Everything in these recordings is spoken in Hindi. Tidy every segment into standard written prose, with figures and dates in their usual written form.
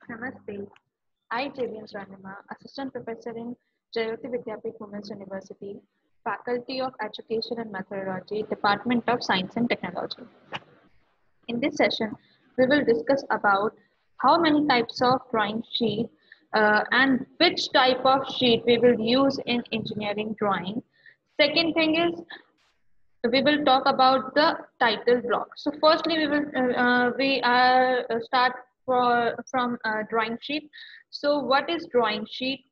Namaste. I, Javian Ranima, Assistant Professor in Jayoti Vidyapith Women's University, Faculty of Education and Methodology, Department of Science and Technology. In this session, we will discuss about how many types of drawing sheet and which type of sheet we will use in engineering drawing. Second thing is we will talk about the title block. So firstly, we are start from drawing sheet. So what is drawing sheet?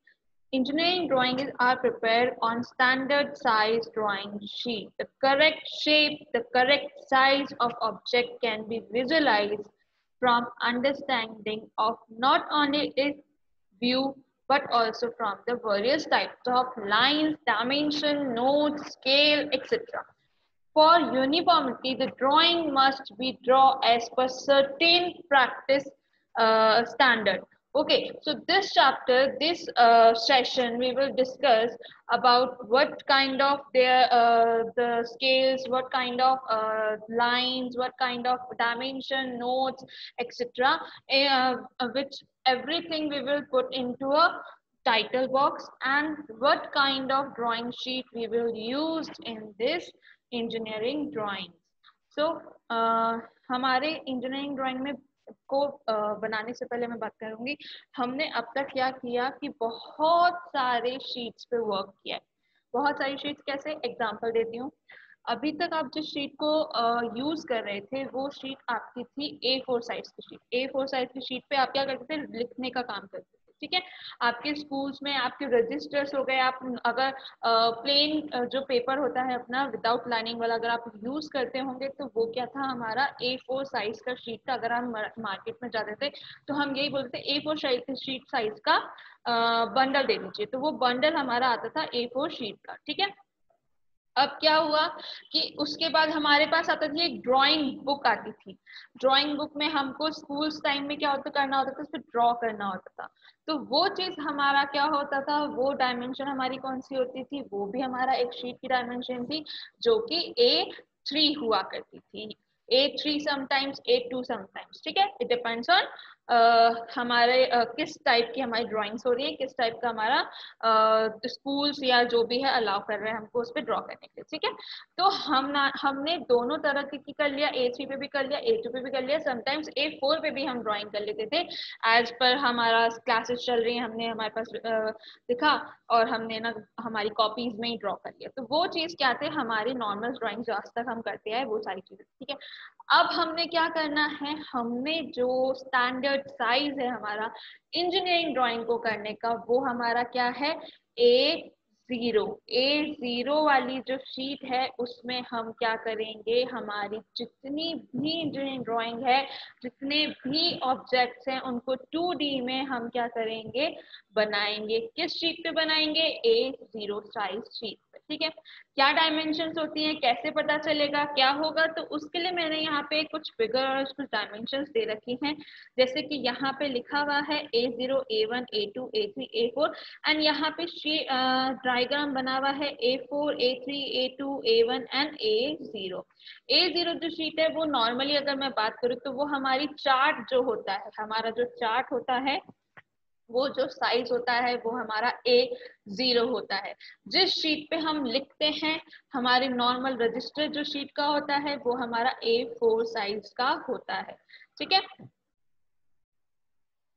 Engineering drawing is are prepared on standard size drawing sheet. The correct shape, the correct size of object can be visualized from understanding of not only its view but also from the various types of lines, dimension, notes, scale, etc. For uniformity, the drawing must be drawn as per certain practice standard. Okay, so this chapter, this session, we will discuss about what kind of the scales, what kind of lines, what kind of dimension, notes, etc. Which everything we will put into a title box, and what kind of drawing sheet we will use in this engineering drawing so हमारे इंजीनियरिंग ड्राइंग में को बनाने से पहले मैं बात करूंगी हमने अब तक क्या किया कि बहुत सारे शीट्स पे वर्क किया है बहुत सारी शीट्स कैसे एग्जांपल देती हूँ अभी तक आप जिस शीट को यूज कर रहे थे वो शीट आपकी थी A4 साइज की शीट A4 साइज की शीट पे आप क्या करते थे लिखने का काम करते थे ठीक है आपके स्कूल्स में आपके रजिस्टर्स हो गए आप अगर प्लेन जो पेपर होता है अपना विदाउट लाइनिंग वाला अगर आप यूज करते होंगे तो वो क्या था हमारा A4 साइज का शीट था अगर हम मार्केट में जाते थे तो हम यही बोलते थे A4 शीट साइज का बंडल दे दीजिए तो वो बंडल हमारा आता था A4 शीट का ठीक है अब क्या हुआ कि उसके बाद हमारे पास आता थी एक ड्राइंग बुक आती थी ड्राइंग बुक में हमको स्कूल्स टाइम में क्या होता करना होता था उस पर ड्रॉ करना होता था तो वो चीज हमारा क्या होता था वो डायमेंशन हमारी कौन सी होती थी वो भी हमारा एक शीट की डायमेंशन थी जो कि A3 हुआ करती थी A3 समटाइम्स A2 समटाइम्स ठीक है इट डिपेंड्स ऑन हमारे किस टाइप की हमारी ड्राइंग्स हो रही है किस टाइप का हमारा स्कूल्स या जो भी है अलाउ कर रहे हैं हमको उस पर ड्रॉ करने के लिए ठीक है तो हमने दोनों तरह की कर लिया A3 पे भी कर लिया A2 पे भी कर लिया समटाइम्स A4 पे भी हम ड्राइंग कर लेते थे एज पर हमारा क्लासेस चल रही है हमने हमारे पास दिखा और हमने ना हमारी कॉपीज में ही ड्रॉ कर लिया तो वो चीज क्या थे हमारी नॉर्मल ड्राइंग जो आज तक हम करते हैं वो सारी चीजें ठीक है अब हमने क्या करना है हमने जो स्टैंडर्ड साइज है हमारा इंजीनियरिंग ड्राइंग को करने का वो हमारा क्या है A0 वाली जो शीट है उसमें हम क्या करेंगे हमारी जितनी भी इंजीनियरिंग ड्राइंग है जितने भी ऑब्जेक्ट्स हैं उनको 2D में हम क्या करेंगे बनाएंगे किस शीट पे बनाएंगे A0 साइज शीट पे ठीक है क्या डायमेंशंस होती हैं कैसे पता चलेगा क्या होगा तो उसके लिए मैंने यहाँ पे कुछ फिगर और कुछ डायमेंशंस दे रखी हैं जैसे कि यहाँ पे लिखा हुआ है A0 A1 A2 A3 A4 and यहाँ पे डायग्राम बना हुआ है A4 A3 A2 A1 and A0 जो शीट है वो नॉर्मली अगर मैं बात करूँ तो वो हमारी चार्ट जो होता है हमारा जो चार्ट होता है वो जो साइज होता है वो हमारा A0 होता है जिस शीट पे हम लिखते हैं हमारे नॉर्मल रजिस्टर जो शीट का होता है वो हमारा A4 साइज का होता है ठीक है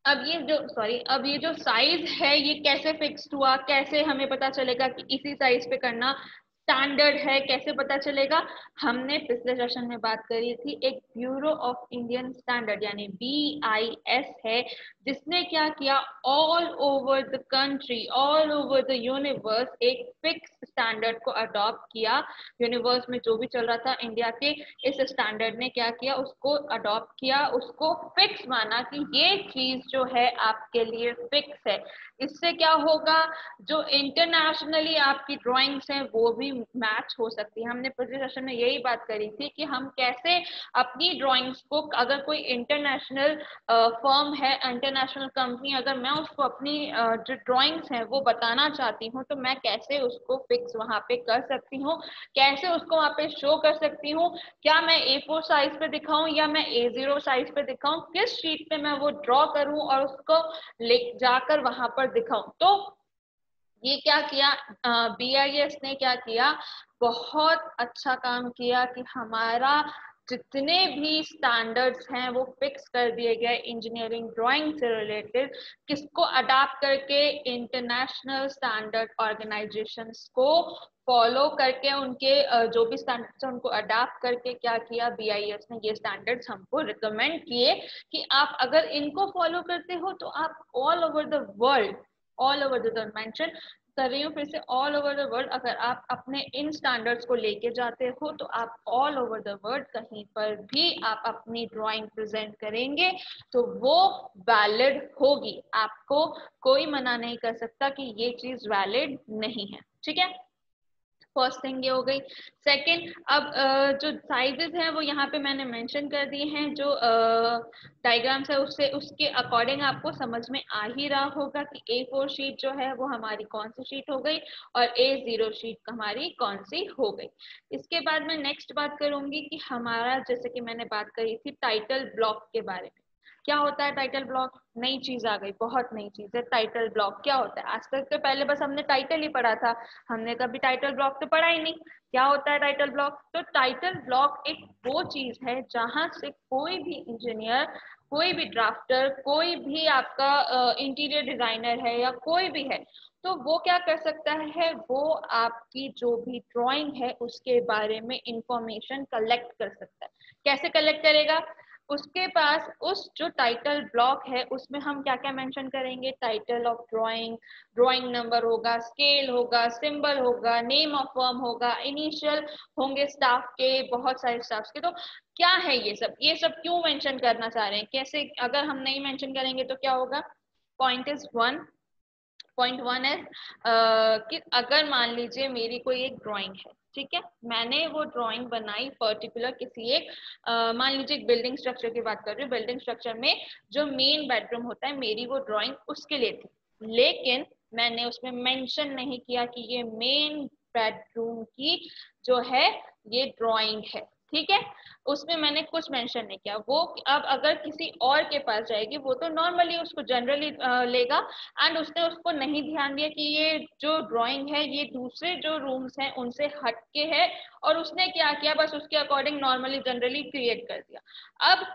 अब ये जो साइज है ये कैसे फिक्स्ड हुआ कैसे हमें पता चलेगा कि इसी साइज पे करना स्टैंडर्ड है कैसे पता चलेगा हमने पिछले सेशन में बात करी थी एक ब्यूरो ऑफ इंडियन स्टैंडर्ड यानी BIS है जिसने क्या किया all over the country all over the universe एक फिक्स स्टैंडर्ड को अडॉप्ट किया यूनिवर्स में जो भी चल रहा था इंडिया के इस स्टैंडर्ड ने क्या किया उसको अडॉप्ट किया उसको फिक्स माना कि ये चीज जो है आपके लिए फिक्स है इससे क्या होगा जो इंटरनेशनली आपकी ड्राइंग्स हैं वो भी मैच हो सकती है। हमने पिछले सेशन में यही बात करी थी कि हम कैसे अपनी ड्राइंग्स को, अगर कोई इंटरनेशनल फर्म है, इंटरनेशनल कंपनी, अगर मैं उसको अपनी जो ड्राइंग्स हैं वो बताना चाहती हूँ तो मैं कैसे उसको फिक्स वहां पे कर सकती हूँ, कैसे उसको वहां पे शो कर सकती हूँ। क्या मैं A4 साइज पे दिखाऊं या मैं A0 साइज पे दिखाऊं, किस शीट पे मैं वो ड्रॉ करूं और उसको ले जाकर वहां पर दिखाऊं। तो ये क्या किया, BIS ने क्या किया, बहुत अच्छा काम किया कि हमारा जितने भी स्टैंडर्ड्स हैं वो फिक्स कर दिए गए इंजीनियरिंग ड्राइंग से रिलेटेड, किसको अडाप्ट करके, इंटरनेशनल स्टैंडर्ड ऑर्गेनाइजेशंस को फॉलो करके, उनके जो भी स्टैंडर्ड्स हैं उनको अडाप्ट करके क्या किया, BIS ने ये स्टैंडर्ड्स हमको रिकमेंड किए कि आप अगर इनको फॉलो करते हो तो आप all over the world, all over the mention कर रही हूँ फिर से, ऑल ओवर द वर्ल्ड अगर आप अपने इन स्टैंडर्ड्स को लेके जाते हो तो आप ऑल ओवर द वर्ल्ड कहीं पर भी आप अपनी ड्राइंग प्रेजेंट करेंगे तो वो वैलिड होगी। आपको कोई मना नहीं कर सकता कि ये चीज वैलिड नहीं है। ठीक है, फर्स्ट थिंग ये हो गई। सेकंड, अब जो साइजेस हैं वो यहाँ पे मैंने मेंशन कर दिए हैं, जो डायग्राम्स है उससे उसके अकॉर्डिंग आपको समझ में आ ही रहा होगा कि A4 शीट जो है वो हमारी कौन सी शीट हो गई और A0 शीट हमारी कौन सी हो गई। इसके बाद मैं नेक्स्ट बात करूंगी कि हमारा, जैसे कि मैंने बात करी थी टाइटल ब्लॉक के बारे में। क्या होता है टाइटल ब्लॉक? नई चीज आ गई, बहुत नई चीज है टाइटल ब्लॉक। क्या होता है? आज तक तो पहले बस हमने टाइटल ही पढ़ा था, हमने कभी टाइटल ब्लॉक तो पढ़ा ही नहीं। क्या होता है टाइटल ब्लॉक? तो टाइटल ब्लॉक एक वो चीज है जहां से कोई भी इंजीनियर, कोई भी ड्राफ्टर, कोई भी आपका इंटीरियर डिजाइनर है या कोई भी है, तो वो क्या कर सकता है, वो आपकी जो भी ड्राइंग है उसके बारे में इंफॉर्मेशन कलेक्ट कर सकता है। कैसे कलेक्ट करेगा? उसके पास उस जो टाइटल ब्लॉक है उसमें हम क्या क्या मेंशन करेंगे, title of drawing, drawing number होगा, स्केल होगा, सिंबल होगा, नेम ऑफ फर्म होगा, इनिशियल होंगे स्टाफ के, बहुत सारे स्टाफ के। तो क्या है ये सब क्यों मेंशन करना चाह रहे हैं, कैसे? अगर हम नहीं मेंशन करेंगे तो क्या होगा? पॉइंट वन है कि अगर मान लीजिए मेरी कोई एक ड्राइंग है, ठीक है, मैंने वो ड्राइंग बनाई पर्टिकुलर किसी एक मान लीजिए एक बिल्डिंग स्ट्रक्चर की बात कर रही हूँ, बिल्डिंग स्ट्रक्चर में जो मेन बेडरूम होता है, मेरी वो ड्राइंग उसके लिए थी, लेकिन मैंने उसमें मेंशन नहीं किया कि ये मेन बेडरूम की जो है ये ड्राइंग है। ठीक है, उसमें मैंने कुछ मेंशन नहीं किया। वो अब अगर किसी और के पास जाएगी वो तो नॉर्मली उसको जनरली लेगा, एंड उसने उसको नहीं ध्यान दिया कि ये जो ड्राइंग है ये दूसरे जो रूम्स हैं उनसे हटके है, और उसने क्या किया, बस उसके अकॉर्डिंग नॉर्मली जनरली क्रिएट कर दिया। अब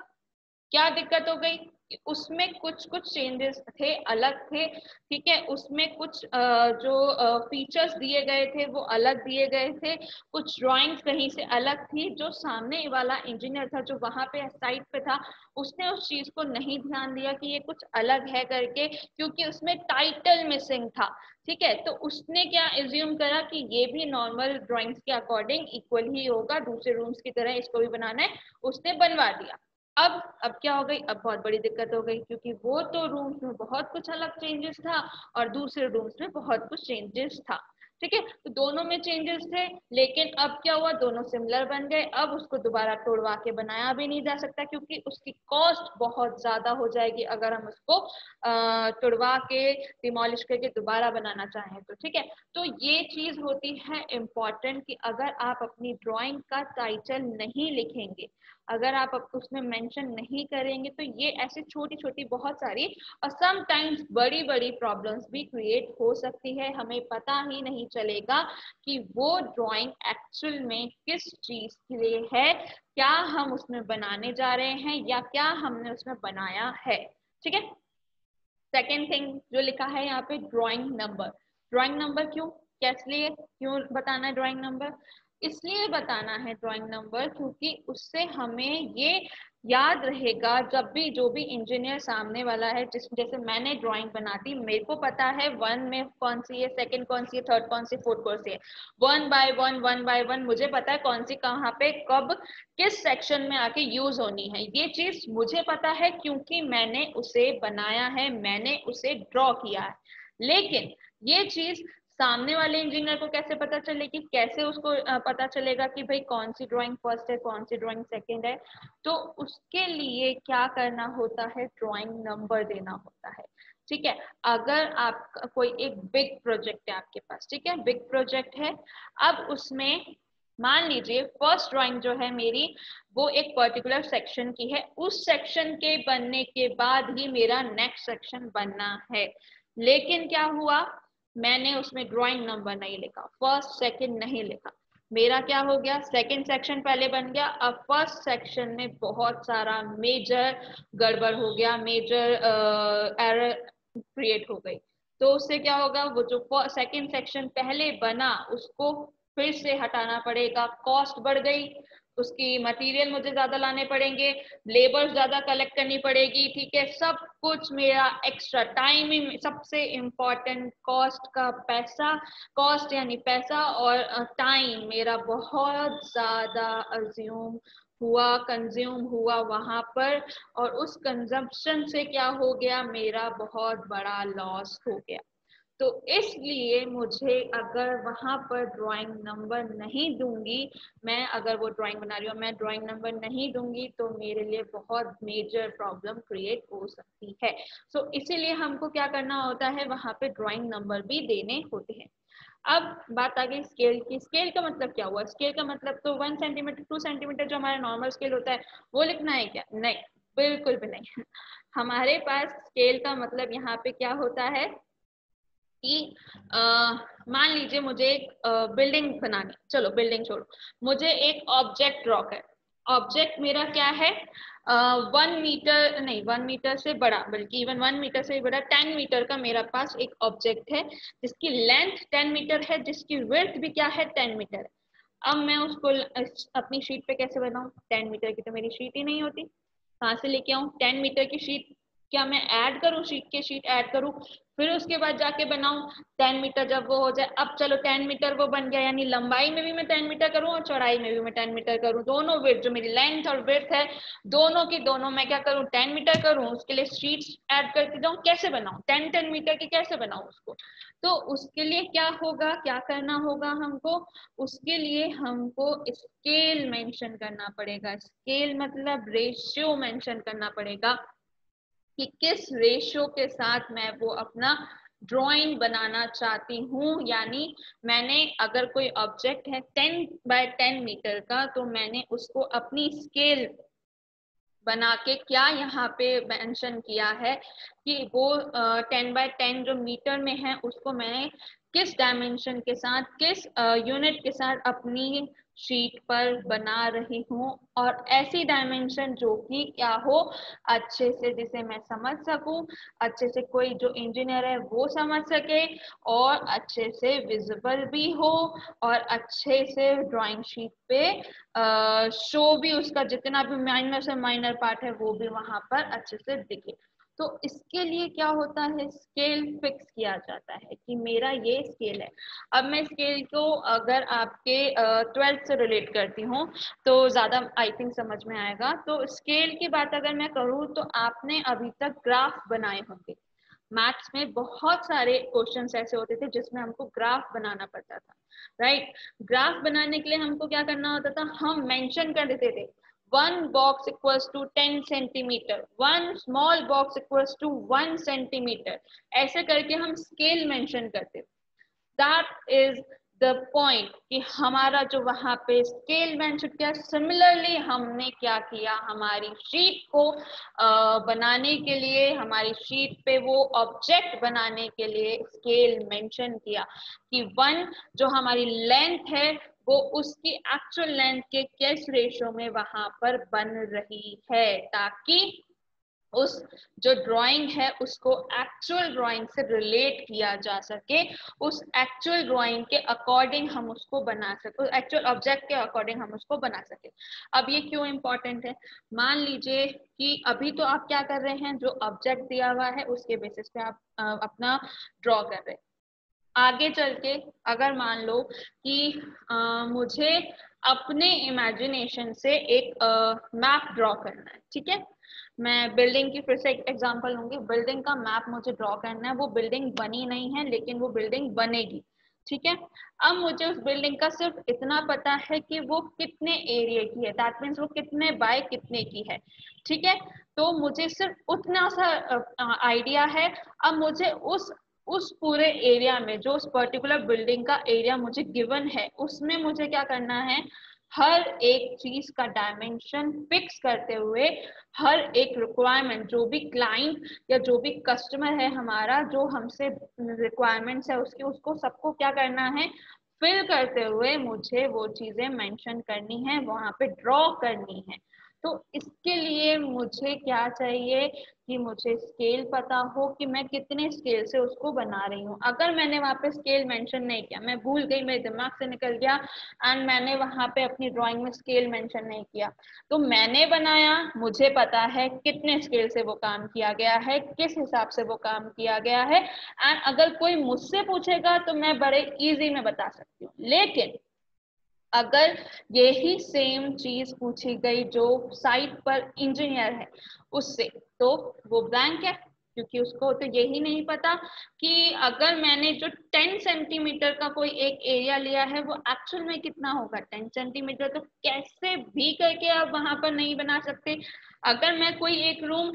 क्या दिक्कत हो गई? उसमें कुछ कुछ चेंजेस थे, अलग थे। ठीक है, उसमें कुछ जो फीचर्स दिए गए थे वो अलग दिए गए थे, कुछ ड्राइंग्स कहीं से अलग थी। जो सामने वाला इंजीनियर था जो वहां पे साइट पे था, उसने उस चीज को नहीं ध्यान दिया कि ये कुछ अलग है करके, क्योंकि उसमें टाइटल मिसिंग था। ठीक है, तो उसने क्या एज्यूम करा कि ये भी नॉर्मल ड्राइंग्स के अकॉर्डिंग इक्वल ही होगा, दूसरे रूम्स की तरह इसको भी बनाना है, उसने बनवा दिया। अब क्या हो गई? अब बहुत बड़ी दिक्कत हो गई, क्योंकि वो तो रूम्स में बहुत कुछ अलग चेंजेस था और दूसरे रूम्स में बहुत कुछ चेंजेस था। ठीक है, तो दोनों में चेंजेस थे, लेकिन अब क्या हुआ, दोनों सिमिलर बन गए। अब उसको दोबारा तोड़वा के बनाया भी नहीं जा सकता, क्योंकि उसकी कॉस्ट बहुत ज्यादा हो जाएगी अगर हम उसको तोड़वा के, डिमोलिश करके दोबारा बनाना चाहें तो। ठीक है, तो ये चीज होती है इम्पॉर्टेंट कि अगर आप अपनी ड्राइंग का टाइटल नहीं लिखेंगे, अगर आप उसमें मेंशन नहीं करेंगे, तो ये ऐसी छोटी छोटी बहुत सारी और समटाइम्स बड़ी बड़ी प्रॉब्लम्स भी क्रिएट हो सकती है। हमें पता ही नहीं चलेगा कि वो ड्राइंग एक्चुअल में किस चीज के लिए है, क्या हम उसमें बनाने जा रहे हैं या क्या हमने उसमें बनाया है। ठीक है, सेकेंड थिंग जो लिखा है यहाँ पे, ड्राइंग नंबर। ड्राइंग नंबर क्यों, किस लिए, क्यों बताना है ड्राइंग नंबर? इसलिए बताना है ड्राइंग नंबर क्योंकि उससे हमें ये याद रहेगा, जब भी जो भी इंजीनियर सामने वाला है, जैसे मैंने ड्राइंग बना दी, मेरे को पता है वन में कौन सी है, सेकंड कौन सी है, थर्ड कौन सी, फोर्थ कौन सी है, वन बाय वन मुझे पता है कौन सी कहाँ पे कब किस सेक्शन में आके यूज होनी है। ये चीज मुझे पता है क्योंकि मैंने उसे बनाया है, मैंने उसे ड्रॉ किया है। लेकिन ये चीज सामने वाले इंजीनियर को कैसे पता चलेगी, कैसे उसको पता चलेगा कि भाई कौन सी ड्राइंग फर्स्ट है, कौन सी ड्राइंग सेकंड है। तो उसके लिए क्या करना होता है, ड्राइंग नंबर देना होता है। ठीक है, अगर आप कोई एक बिग प्रोजेक्ट है आपके पास, ठीक है, बिग प्रोजेक्ट है, अब उसमें मान लीजिए फर्स्ट ड्राइंग जो है मेरी वो एक पर्टिकुलर सेक्शन की है, उस सेक्शन के बनने के बाद ही मेरा नेक्स्ट सेक्शन बनना है। लेकिन क्या हुआ, मैंने उसमें ड्राइंग नंबर नहीं लिखा, फर्स्ट सेकंड नहीं लिखा, मेरा क्या हो गया, सेकंड सेक्शन पहले बन गया, अब फर्स्ट सेक्शन में बहुत सारा मेजर गड़बड़ हो गया, मेजर एरर क्रिएट हो गई। तो उससे क्या होगा, वो जो सेकंड सेक्शन पहले बना उसको फिर से हटाना पड़ेगा, कॉस्ट बढ़ गई, उसकी मटेरियल मुझे ज्यादा लाने पड़ेंगे, लेबर ज्यादा कलेक्ट करनी पड़ेगी, ठीक है, सब कुछ मेरा एक्स्ट्रा टाइम, सबसे इम्पोर्टेंट कॉस्ट का पैसा, कॉस्ट यानी पैसा और टाइम मेरा बहुत ज्यादा अज्यूम हुआ, कंज्यूम हुआ वहां पर, और उस कंजम्पशन से क्या हो गया, मेरा बहुत बड़ा लॉस हो गया। तो इसलिए मुझे अगर वहां पर ड्राइंग नंबर नहीं दूंगी, मैं अगर वो ड्राइंग बना रही हूँ मैं ड्राइंग नंबर नहीं दूंगी, तो मेरे लिए बहुत मेजर प्रॉब्लम क्रिएट हो सकती है। सो इसीलिए हमको क्या करना होता है, वहां पे ड्राइंग नंबर भी देने होते हैं। अब बात आ गई स्केल की। स्केल का मतलब क्या हुआ, स्केल का मतलब तो 1 सेंटीमीटर 2 सेंटीमीटर जो हमारा नॉर्मल स्केल होता है वो लिखना है क्या, नहीं, बिल्कुल भी नहीं। हमारे पास स्केल का मतलब यहाँ पे क्या होता है कि मान लीजिए मुझे एक बिल्डिंग बनानी, चलो बिल्डिंग छोड़ो, मुझे एक ऑब्जेक्ट ड्रॉ कर, ऑब्जेक्ट मेरा क्या है, 1 मीटर नहीं, 1 मीटर से बड़ा, बल्कि इवन 1 मीटर से बड़ा, 10 मीटर का मेरे पास एक ऑब्जेक्ट है जिसकी लेंथ 10 मीटर है, जिसकी विड्थ भी क्या है, 10 मीटर है। अब मैं उसको अपनी शीट पे कैसे बनाऊं, 10 मीटर की तो मेरी शीट ही नहीं होती, कहाँ से लेके आऊं 10 मीटर की शीट, क्या मैं ऐड करूं, शीट के शीट ऐड करूं, फिर उसके बाद जाके बनाऊं 10 मीटर, जब वो हो जाए, अब चलो 10 मीटर वो बन गया, यानी लंबाई में भी मैं 10 मीटर करूं और चौड़ाई में भी मैं 10 मीटर करूं, दोनों विड्थ जो मेरी लेंथ और विड्थ है दोनों की दोनों मैं क्या करूं 10 मीटर करूं, उसके लिए शीट्स ऐड करती जाऊं, कैसे बनाऊं 10 10 मीटर की कैसे बनाऊं उसको। तो उसके लिए क्या होगा, क्या करना होगा हमको, उसके लिए हमको स्केल मेंशन करना पड़ेगा, स्केल मतलब रेशियो मेंशन करना पड़ेगा कि किस रेशियो के साथ मैं वो अपना ड्राइंग बनाना चाहती हूँ। यानी मैंने अगर कोई ऑब्जेक्ट है 10 बाय 10 मीटर का, तो मैंने उसको अपनी स्केल बना के क्या यहाँ पे मेंशन किया है कि वो 10 बाय 10 जो मीटर में है उसको मैंने किस डायमेंशन के साथ, किस यूनिट के साथ अपनी शीट पर बना रही हूँ, और ऐसी डायमेंशन जो कि क्या हो, अच्छे से जिसे मैं समझ सकूं, अच्छे से कोई जो इंजीनियर है वो समझ सके, और अच्छे से विजिबल भी हो, और अच्छे से ड्राइंग शीट पे शो भी उसका जितना भी माइनर से माइनर पार्ट है वो भी वहां पर अच्छे से दिखे। तो इसके लिए क्या होता है, स्केल फिक्स किया जाता है कि मेरा ये स्केल है। अब मैं स्केल को अगर आपके 12th से रिलेट करती हूँ तो ज्यादा आई थिंक समझ में आएगा। तो स्केल की बात अगर मैं करूँ तो आपने अभी तक ग्राफ बनाए होंगे, मैथ्स में बहुत सारे क्वेश्चंस ऐसे होते थे जिसमें हमको ग्राफ बनाना पड़ता था, राइट। ग्राफ बनाने के लिए हमको क्या करना होता था, हम मेंशन कर देते थे 1 box equals to 10 centimetre, 1 small box equals to 1 centimetre, ऐसे करके हम स्केल मेंशन करते। दैट इज द पॉइंट कि हमारा जो वहां पे स्केल मेंशन किया, सिमिलरली हमने क्या किया, हमारी शीट को बनाने के लिए, हमारी शीट पे वो ऑब्जेक्ट बनाने के लिए स्केल मेंशन किया कि 1 जो हमारी लेंथ है वो उसकी एक्चुअल लेंथ के किस रेशियो में वहां पर बन रही है, ताकि उस जो ड्राइंग है उसको एक्चुअल ड्राइंग से रिलेट किया जा सके, उस एक्चुअल ड्राइंग के अकॉर्डिंग हम उसको बना सके, एक्चुअल ऑब्जेक्ट के अकॉर्डिंग हम उसको बना सके। अब ये क्यों इंपॉर्टेंट है, मान लीजिए कि अभी तो आप क्या कर रहे हैं, जो ऑब्जेक्ट दिया हुआ है उसके बेसिस पे आप अपना ड्रॉ कर रहे हैं। आगे चल के अगर मान लो कि मुझे अपने इमेजिनेशन से एक मैप ड्रॉ करना है, ठीक है, मैं बिल्डिंग की फिर से एक एग्जांपल लूंगी, बिल्डिंग का मैप मुझे ड्रॉ करना है, वो बिल्डिंग बनी नहीं है लेकिन वो बिल्डिंग बनेगी, ठीक है। अब मुझे उस बिल्डिंग का सिर्फ इतना पता है कि वो कितने एरिया की है, दैट मीन्स वो कितने बाय कितने की है। ठीक है, तो मुझे सिर्फ उतना सा आइडिया है। अब मुझे उस पूरे एरिया में, जो उस पर्टिकुलर बिल्डिंग का एरिया मुझे गिवन है, उसमें मुझे क्या करना है, हर एक चीज का डायमेंशन फिक्स करते हुए, हर एक रिक्वायरमेंट, जो भी क्लाइंट या जो भी कस्टमर है हमारा, जो हमसे रिक्वायरमेंट्स है उसकी, उसको सबको क्या करना है, फिल करते हुए मुझे वो चीजें मेंशन करनी है, वहां पे ड्रॉ करनी है। तो इसके लिए मुझे क्या चाहिए कि मुझे स्केल पता हो कि मैं कितने स्केल से उसको बना रही हूँ। अगर मैंने वहां पे स्केल मेंशन नहीं किया, मैं भूल गई, मेरे दिमाग से निकल गया एंड मैंने वहां पे अपनी ड्राइंग में स्केल मेंशन नहीं किया, तो मैंने बनाया, मुझे पता है कितने स्केल से वो काम किया गया है, किस हिसाब से वो काम किया गया है, एंड अगर कोई मुझसे पूछेगा तो मैं बड़े इजी में बता सकती हूँ। लेकिन अगर यही सेम चीज पूछी गई जो साइट पर इंजीनियर है उससे, तो वो ब्लैंक है, क्योंकि उसको तो यही नहीं पता कि अगर मैंने जो 10 सेंटीमीटर का कोई एक एरिया लिया है वो एक्चुअल में कितना होगा। 10 सेंटीमीटर तो कैसे भी करके आप वहां पर नहीं बना सकते। अगर मैं कोई एक रूम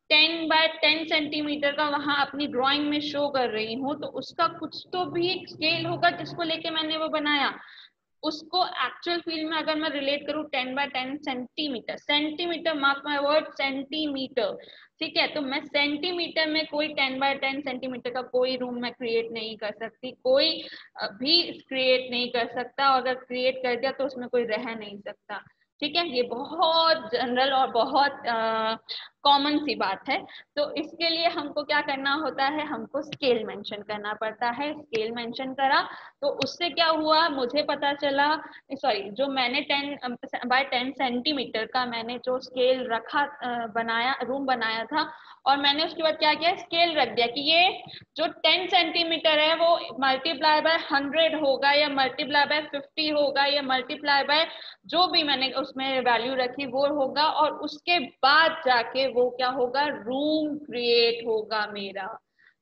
10 बाय 10 सेंटीमीटर का वहां अपनी ड्राइंग में शो कर रही हूँ, तो उसका कुछ तो भी एक स्केल होगा जिसको लेके मैंने वो बनाया। उसको एक्चुअल फील्ड में अगर मैं रिलेट करूँ 10 by 10 centimetre, centimetre, mark my word, centimetre, ठीक है, तो मैं सेंटीमीटर में कोई 10 बाय 10 सेंटीमीटर का कोई रूम मैं क्रिएट नहीं कर सकती, कोई भी क्रिएट नहीं कर सकता, और अगर क्रिएट कर दिया तो उसमें कोई रह नहीं सकता। ठीक है, ये बहुत जनरल और बहुत कॉमन सी बात है। तो इसके लिए हमको क्या करना होता है, हमको स्केल मेंशन करना पड़ता है। स्केल मेंशन करा तो उससे क्या हुआ, मुझे पता चला, सॉरी, जो मैंने 10 बाय 10 सेंटीमीटर का मैंने जो स्केल रखा, बनाया, रूम बनाया था, और मैंने उसके बाद क्या किया, स्केल रख दिया कि ये जो 10 सेंटीमीटर है वो मल्टीप्लाई बाय 100 होगा, या मल्टीप्लाई बाय 50 होगा, या मल्टीप्लाई बाय जो भी मैंने उसमें वैल्यू रखी वो होगा, और उसके बाद जाके वो क्या होगा, रूम क्रिएट होगा मेरा।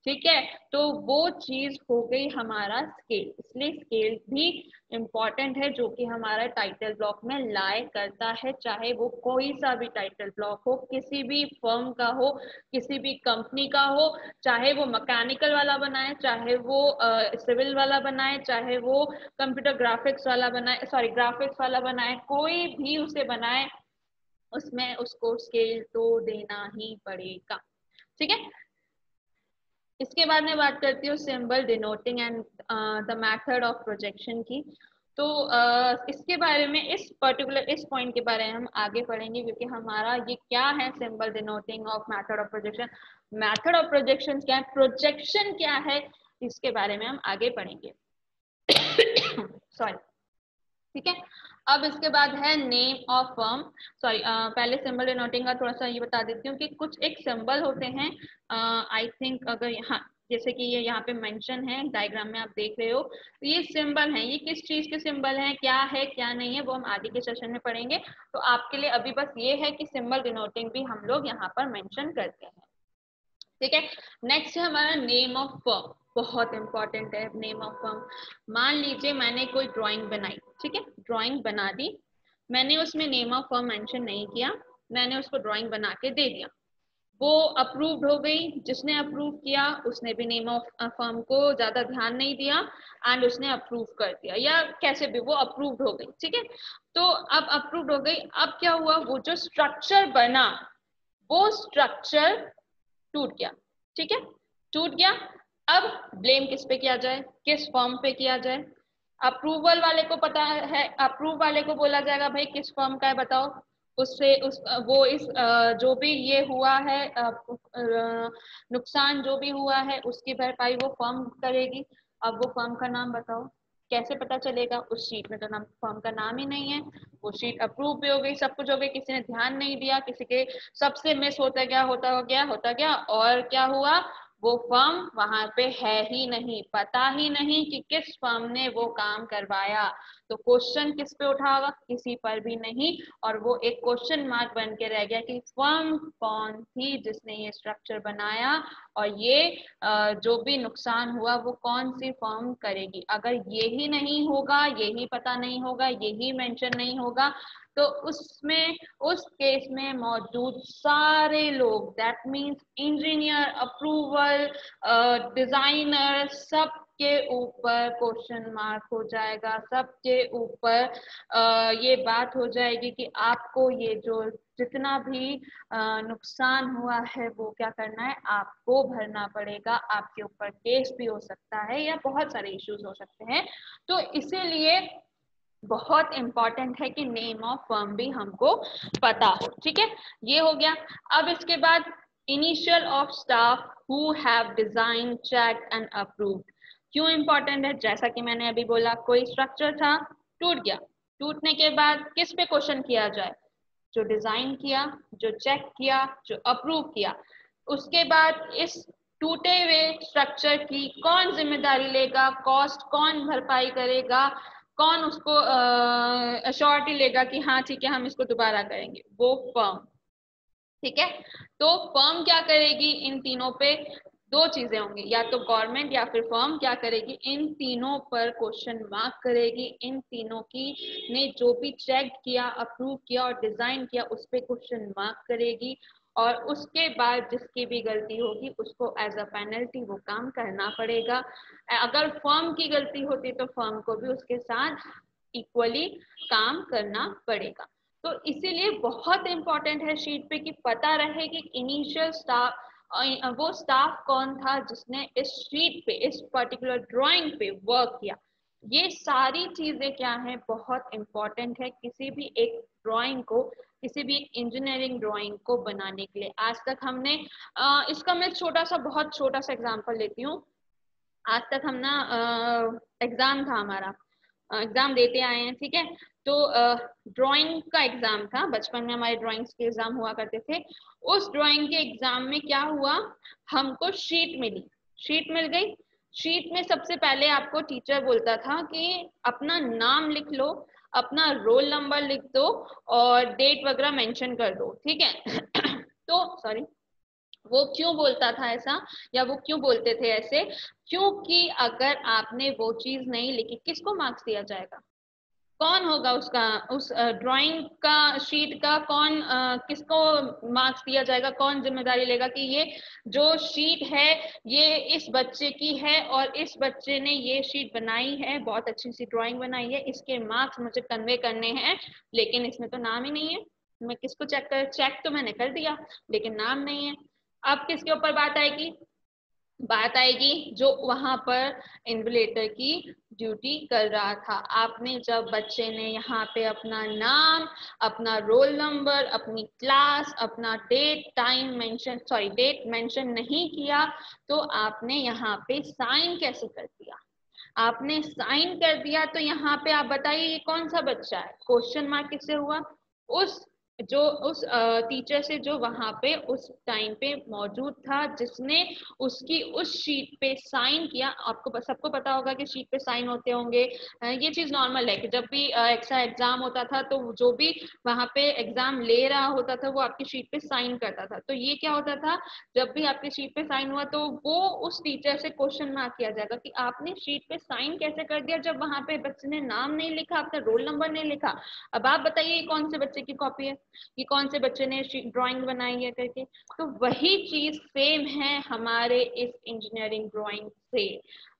ठीक है, तो वो चीज हो गई हमारा स्केल। इसलिए स्केल भी इम्पॉर्टेंट है, जो कि हमारा टाइटल ब्लॉक में लाई करता है, चाहे वो कोई सा भी टाइटल ब्लॉक हो, किसी भी फर्म का हो, किसी भी कंपनी का हो, चाहे वो मैकेनिकल वाला बनाए, चाहे वो सिविल वाला बनाए, चाहे वो कंप्यूटर ग्राफिक्स वाला बनाए, सॉरी ग्राफिक्स वाला बनाए, कोई भी उसे बनाए, उसमें उसको स्केल तो देना ही पड़ेगा। ठीक है, इसके बाद मैं बात करती हूँ symbol denoting and the method of projection की। तो इसके बारे में, इस पर्टिकुलर इस पॉइंट के बारे में हम आगे पढ़ेंगे, क्योंकि हमारा ये क्या है, symbol denoting of method of projection, method of projection क्या है, प्रोजेक्शन क्या है, इसके बारे में हम आगे पढ़ेंगे। सॉरी, ठीक है। अब इसके बाद है नेम ऑफ फर्म, सॉरी पहले सिंबल डिनोटिंग का थोड़ा सा ये बता देती हूँ कि कुछ एक सिंबल होते हैं, आई थिंक अगर यहाँ जैसे कि ये यहाँ पे मेंशन है डायग्राम में आप देख रहे हो, तो ये सिंबल है, ये किस चीज के सिंबल है, क्या है क्या नहीं है, वो हम आगे के सेशन में पढ़ेंगे। तो आपके लिए अभी बस ये है कि सिंबल डिनोटिंग भी हम लोग यहाँ पर मेंशन करते हैं। ठीक है, नेक्स्ट है हमारा नेम ऑफ फर्म, बहुत इंपॉर्टेंट है नेम ऑफ फर्म। मान लीजिए मैंने कोई ड्राइंग बनाई, ठीक है, ड्राइंग बना दी, मैंने उसमें नेम ऑफ फर्म मेंशन नहीं किया, मैंने उसको ड्राइंग बना के दे दिया, वो अप्रूव्ड हो गई, जिसने अप्रूव किया उसने भी नेम ऑफ फर्म को ज्यादा ध्यान नहीं दिया एंड उसने अप्रूव कर दिया, या कैसे भी वो अप्रूव्ड हो गई। ठीक है, तो अब अप्रूव्ड हो गई, अब क्या हुआ, वो जो स्ट्रक्चर बना, वो स्ट्रक्चर टूट गया। ठीक है, टूट गया, अब ब्लेम किस पे किया जाए, किस फर्म पे किया जाए। अप्रूवल वाले को पता है, अप्रूव वाले को बोला जाएगा भाई किस फर्म का है बताओ, उससे उस वो इस जो भी ये हुआ है नुकसान जो भी हुआ है उसकी भरपाई वो फर्म करेगी। अब वो फर्म का नाम बताओ, कैसे पता चलेगा, उस शीट में तो नाम, फर्म का नाम ही नहीं है, वो शीट अप्रूव भी हो गई, सब कुछ हो गई, किसी ने ध्यान नहीं दिया, किसी के सबसे मिस होता गया, होता गया, और क्या हुआ, वो फर्म वहां पे है ही नहीं, पता ही नहीं कि किस फर्म ने वो काम करवाया। तो क्वेश्चन किस पे उठा होगा? किसी पर भी नहीं, और वो एक क्वेश्चन मार्क बन के रह गया कि फर्म कौन थी जिसने ये स्ट्रक्चर बनाया, और ये जो भी नुकसान हुआ वो कौन सी फर्म करेगी। अगर यही नहीं होगा, यही पता नहीं होगा, यही मेंशन नहीं होगा, तो उसमें उस केस में मौजूद सारे लोग, that means engineer, approval, designer, सब के ऊपर क्वेश्चन मार्क हो जाएगा, सबके ऊपर ये बात हो जाएगी कि आपको ये जो जितना भी नुकसान हुआ है वो क्या करना है, आपको भरना पड़ेगा। आपके ऊपर केस भी हो सकता है या बहुत सारे इश्यूज हो सकते हैं। तो इसीलिए बहुत इंपॉर्टेंट है कि नेम ऑफ फर्म भी हमको पता हो। ठीक है, ये हो गया। अब इसके बाद initial of staff who have design, check and approved. क्यों इंपॉर्टेंट है? जैसा कि मैंने अभी बोला, कोई स्ट्रक्चर था, टूट गया, टूटने के बाद किस पे क्वेश्चन किया जाए? जो डिजाइन किया, जो चेक किया, जो अप्रूव किया। उसके बाद इस टूटे हुए स्ट्रक्चर की कौन जिम्मेदारी लेगा, कॉस्ट कौन भरपाई करेगा, कौन उसको अश्योरिटी लेगा कि हाँ ठीक है हम इसको दोबारा करेंगे? वो फर्म। ठीक है, तो फर्म क्या करेगी? इन तीनों पे दो चीजें होंगी, या तो गवर्नमेंट या फिर फर्म क्या करेगी, इन तीनों पर क्वेश्चन मार्क करेगी। इन तीनों की ने जो भी चेक किया, अप्रूव किया और डिजाइन किया उस पर क्वेश्चन मार्क करेगी, और उसके बाद जिसकी भी गलती होगी उसको एज अ पेनल्टी वो काम करना पड़ेगा। अगर फर्म की गलती होती तो फर्म को भी उसके साथ इक्वली काम करना पड़ेगा। तो इसीलिए बहुत इंपॉर्टेंट है शीट पे कि पता रहे कि इनिशियल स्टाफ, वो स्टाफ कौन था जिसने इस शीट पे, इस पर्टिकुलर ड्राइंग पे वर्क किया। ये सारी चीजें क्या है, बहुत इंपॉर्टेंट है किसी भी एक ड्राइंग को, किसी भी एक इंजीनियरिंग ड्राइंग को बनाने के लिए। आज तक हमने इसका मैं छोटा सा, बहुत छोटा सा एग्जांपल लेती हूँ। आज तक हम ना एग्जाम था हमारा, एग्जाम देते आए हैं, ठीक है। तो ड्राइंग का एग्जाम था, बचपन में हमारे ड्राइंग्स के एग्जाम हुआ करते थे। उस ड्राइंग के एग्जाम में क्या हुआ, हमको शीट मिली, शीट मिल गई। शीट में सबसे पहले आपको टीचर बोलता था कि अपना नाम लिख लो, अपना रोल नंबर लिख दो और डेट वगैरह मेंशन कर दो, ठीक है। तो सॉरी, वो क्यों बोलता था ऐसा, या वो क्यों बोलते थे ऐसे? क्योंकि अगर आपने वो चीज नहीं लिखी, किसको मार्क्स दिया जाएगा? कौन होगा उसका, उस ड्राइंग का शीट का कौन, किसको मार्क्स दिया जाएगा? कौन जिम्मेदारी लेगा कि ये जो शीट है ये इस बच्चे की है और इस बच्चे ने ये शीट बनाई है, बहुत अच्छी सी ड्राइंग बनाई है, इसके मार्क्स मुझे कन्वे करने हैं, लेकिन इसमें तो नाम ही नहीं है। मैं किसको चेक तो मैंने कर दिया लेकिन नाम नहीं है। अब किसके ऊपर बात आएगी? बात आएगी जो वहां पर इन्विजिलेटर की ड्यूटी कर रहा था। आपने, जब बच्चे ने यहाँ पे अपना नाम, अपना रोल नंबर, अपनी क्लास, अपना date time mention, sorry date mention नहीं किया, तो आपने यहाँ पे साइन कैसे कर दिया? आपने साइन कर दिया, तो यहाँ पे आप बताइए ये कौन सा बच्चा है? क्वेश्चन मार्क किससे हुआ? उस जो उस टीचर से जो वहां पे उस टाइम पे मौजूद था, जिसने उसकी उस शीट पे साइन किया। आपको सबको पता होगा कि शीट पे साइन होते होंगे, ये चीज नॉर्मल है कि जब भी एक्स्ट्रा एग्जाम होता था तो जो भी वहां पे एग्जाम ले रहा होता था वो आपकी शीट पे साइन करता था। तो ये क्या होता था, जब भी आपकी शीट पे साइन हुआ तो वो उस टीचर से क्वेश्चन मार्क किया जाएगा कि आपने शीट पे साइन कैसे कर दिया जब वहां पे बच्चे ने नाम नहीं लिखा, आपका रोल नंबर नहीं लिखा। अब आप बताइए ये कौन से बच्चे की कॉपी है, कि कौन से बच्चे ने ड्राइंग बनाई है करके। तो वही चीज सेम है हमारे इस इंजीनियरिंग ड्राइंग से।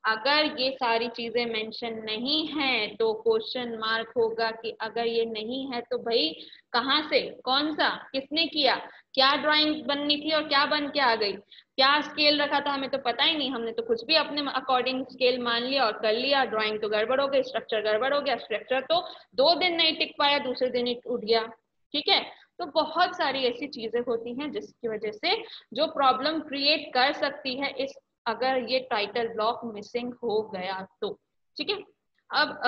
अगर ये सारी चीजें मेंशन नहीं है तो क्वेश्चन मार्क होगा कि अगर ये नहीं है तो भाई कहाँ से, कौन सा, किसने किया, क्या ड्राइंग बननी थी और क्या बन के आ गई, क्या स्केल रखा था, हमें तो पता ही नहीं, हमने तो कुछ भी अपने अकॉर्डिंग स्केल मान लिया और कर लिया। ड्राइंग तो गड़बड़ हो गई, स्ट्रक्चर गड़बड़ हो गया, स्ट्रक्चर तो 2 दिन नहीं टिक पाया, दूसरे दिन ही उठ गया। ठीक है, तो बहुत सारी ऐसी चीजें होती हैं जिसकी वजह से जो प्रॉब्लम क्रिएट कर सकती है इस, अगर ये टाइटल ब्लॉक मिसिंग हो गया तो। ठीक है, अब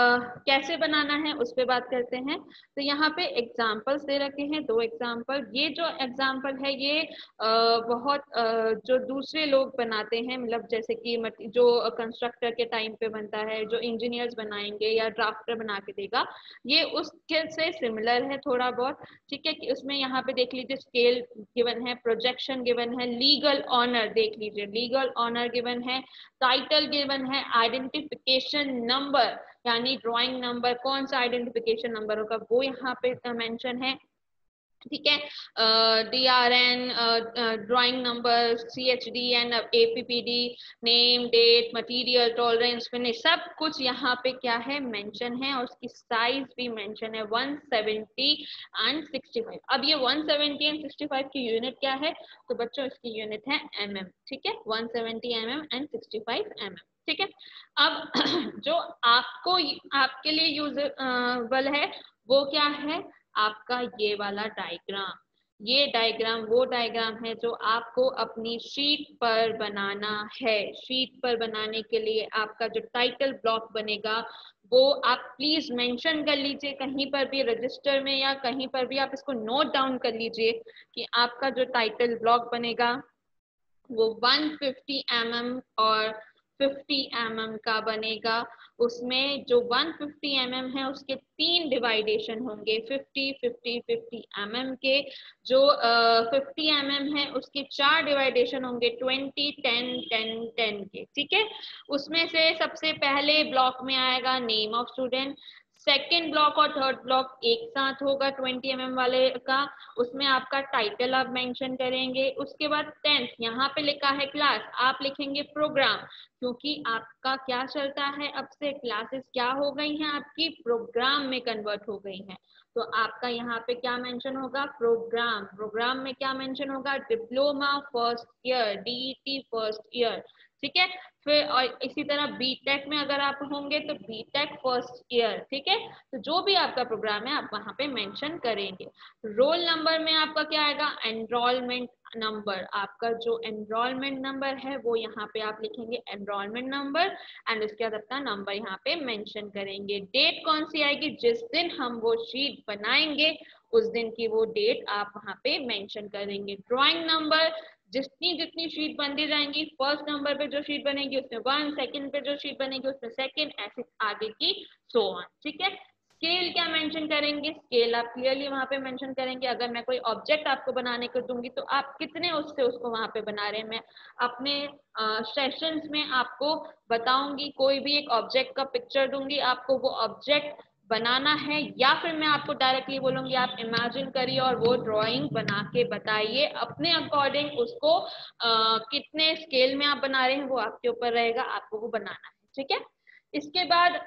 कैसे बनाना है उस पे बात करते हैं। तो यहाँ पे एग्जाम्पल्स दे रखे हैं, 2 एग्जाम्पल। ये जो एग्जाम्पल है ये बहुत जो दूसरे लोग बनाते हैं, मतलब जैसे कि जो कंस्ट्रक्टर के टाइम पे बनता है, जो इंजीनियर्स बनाएंगे या ड्राफ्टर बना के देगा, ये उसके से सिमिलर है थोड़ा बहुत। ठीक है, कि उसमें यहाँ पे देख लीजिए स्केल गिवन है, प्रोजेक्शन गिवन है, लीगल ऑनर देख लीजिए, लीगल ऑनर गिवन है, टाइटल गिवन है, आइडेंटिफिकेशन नंबर यानी ड्राइंग नंबर, कौन सा आइडेंटिफिकेशन नंबर होगा वो यहाँ पे मेंशन है। ठीक है, DRN, drawing number, CHDN, APPD, name, date, material, tolerance, finish, सब कुछ यहाँ पे क्या है मेंशन है, और उसकी साइज भी मेंशन है 170 एंड 65। अब ये 170 एंड 65 की यूनिट क्या है, तो बच्चों इसकी यूनिट है mm। ठीक है, 170 mm एंड 65 mm। ठीक है, अब जो आपको आपके लिए यूजेबल है वो क्या है, आपका ये वाला डायग्राम। ये डायग्राम वो डायग्राम है जो आपको अपनी शीट पर बनाना है। शीट पर बनाने के लिए आपका जो टाइटल ब्लॉक बनेगा वो आप प्लीज मेंशन कर लीजिए कहीं पर भी, रजिस्टर में या कहीं पर भी आप इसको नोट डाउन कर लीजिए कि आपका जो टाइटल ब्लॉक बनेगा वो 150 mm और 50 mm का बनेगा। उसमें जो 150 mm है उसके 3 डिवाइडेशन होंगे, 50 50 50 mm के। जो 50 mm है उसके 4 डिवाइडेशन होंगे, 20 10 10 10 के। ठीक है, उसमें से सबसे पहले ब्लॉक में आएगा name of student, second block और थर्ड ब्लॉक एक साथ होगा 20 mm वाले का, उसमें आपका टाइटल आप मेंशन करेंगे। उसके बाद 10th यहाँ पे लिखा है क्लास, आप लिखेंगे प्रोग्राम, क्योंकि आपका क्या चलता है, अब से क्लासेस क्या हो गई हैं, आपकी प्रोग्राम में कन्वर्ट हो गई हैं। तो आपका यहाँ पे क्या मेंशन होगा, प्रोग्राम। प्रोग्राम में क्या मेंशन होगा, diploma first year, DET first year. ठीक है, फिर और इसी तरह बीटेक में अगर आप होंगे तो बीटेक फर्स्ट ईयर। ठीक है, तो जो भी आपका प्रोग्राम है आप वहां पे मेंशन करेंगे। रोल नंबर में आपका क्या आएगा, एनरोलमेंट नंबर। आपका जो एनरोलमेंट नंबर है वो यहाँ पे आप लिखेंगे एनरोलमेंट नंबर, एंड उसके बाद अपना नंबर यहाँ पे मेंशन करेंगे। डेट कौन सी आएगी, जिस दिन हम वो शीट बनाएंगे उस दिन की वो डेट आप वहां पे मेंशन करेंगे। ड्राइंग नंबर, जितनी जितनी शीट बनती जाएंगी, फर्स्ट नंबर पे जो शीट बनेगी उसमें 1, सेकंड पे जो शीट बनेगी उसमें सेकंड, ऐसे आगे की सो ऑन। ठीक है, स्केल क्या मेंशन करेंगे, स्केल आप क्लियरली वहां पे मेंशन करेंगे। अगर मैं कोई ऑब्जेक्ट आपको बनाने को दूंगी तो आप कितने उससे उसको वहां पे बना रहे हैं, मैं अपने सेशंस में आपको बताऊंगी। कोई भी एक ऑब्जेक्ट का पिक्चर दूंगी, आपको वो ऑब्जेक्ट बनाना है, या फिर मैं आपको डायरेक्टली बोलूंगी आप इमेजिन करिए और वो ड्राइंग बना के बताइए अपने अकॉर्डिंग। उसको कितने स्केल में आप बना रहे हैं वो आपके ऊपर रहेगा, आपको वो बनाना है। ठीक है, इसके बाद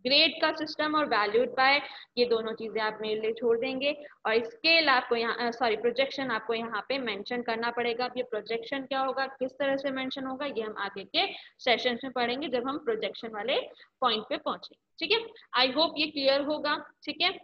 ग्रेड का सिस्टम और वैल्यूड बाय, ये दोनों चीजें आप मेरे लिए छोड़ देंगे। और स्केल आपको यहाँ सॉरी प्रोजेक्शन आपको यहाँ पे मेंशन करना पड़ेगा। अब ये प्रोजेक्शन क्या होगा, किस तरह से मेंशन होगा, ये हम आगे के सेशंस में पढ़ेंगे जब हम प्रोजेक्शन वाले पॉइंट पे पहुंचे। ठीक है, आई होप ये क्लियर होगा। ठीक है,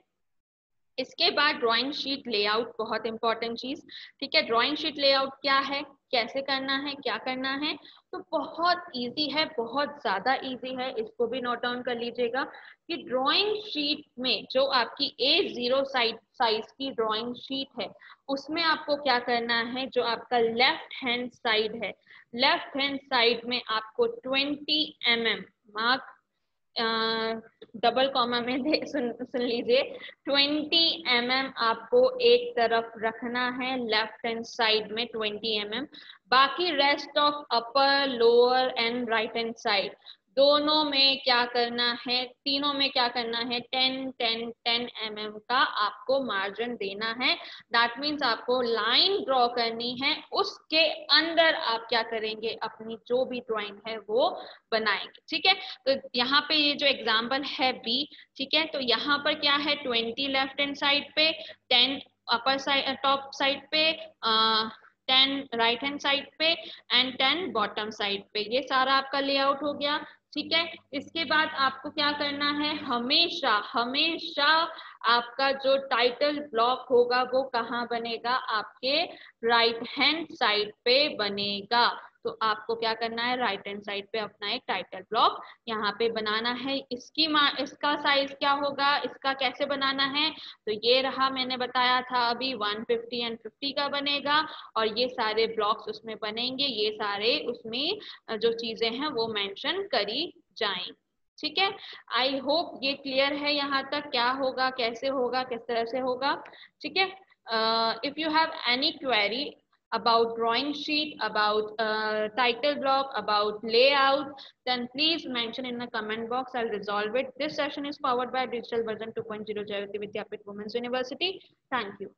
इसके बाद ड्राइंग शीट लेआउट, बहुत इंपॉर्टेंट चीज। ठीक है, ड्राइंग शीट लेआउट क्या है, कैसे करना है, क्या करना है, तो बहुत इजी है, बहुत ज्यादा इजी है। इसको भी नोट डाउन कर लीजिएगा कि ड्राइंग शीट में जो आपकी A0 साइज की ड्राइंग शीट है उसमें आपको क्या करना है, जो आपका लेफ्ट हैंड साइड है, लेफ्ट हैंड साइड में आपको 20 mm मार्क, डबल कॉमा में सुन लीजिए, 20 mm आपको एक तरफ रखना है लेफ्ट हैंड साइड में 20 mm। बाकी rest of upper, lower and right hand side दोनों में क्या करना है, तीनों में क्या करना है, 10 10 10 mm का आपको मार्जिन देना है। दैट मीन्स आपको लाइन ड्रॉ करनी है, उसके अंदर आप क्या करेंगे, अपनी जो भी ड्राइंग है वो बनाएंगे। ठीक है, तो यहाँ पे ये जो एग्जाम्पल है बी, ठीक है, तो यहाँ पर क्या है, 20 लेफ्ट हैंड साइड पे, 10 अपर साइड टॉप साइड पे, 10 राइट हैंड साइड पे एंड 10 बॉटम साइड पे। ये सारा आपका लेआउट हो गया। ठीक है, इसके बाद आपको क्या करना है, हमेशा हमेशा आपका जो टाइटल ब्लॉक होगा वो कहाँ बनेगा, आपके राइट हैंड साइड पे बनेगा। तो आपको क्या करना है, राइट हैंड साइड पे अपना एक टाइटल ब्लॉक यहाँ पे बनाना है। इसका साइज क्या होगा, इसका कैसे बनाना है, तो ये रहा, मैंने बताया था अभी 150 एंड 50 का बनेगा और ये सारे ब्लॉक्स उसमें बनेंगे, ये सारे उसमें जो चीजें हैं वो मेंशन करी जाएं। ठीक है, आई होप ये क्लियर है यहाँ तक, क्या होगा, कैसे होगा, किस तरह से होगा। ठीक है, if you have any query about drawing sheet, about title block, about layout, then please mention in the comment box. I'll resolve it. This session is powered by Digital Version 2.0 Jayavati Vidyapeeth Women's University. Thank you.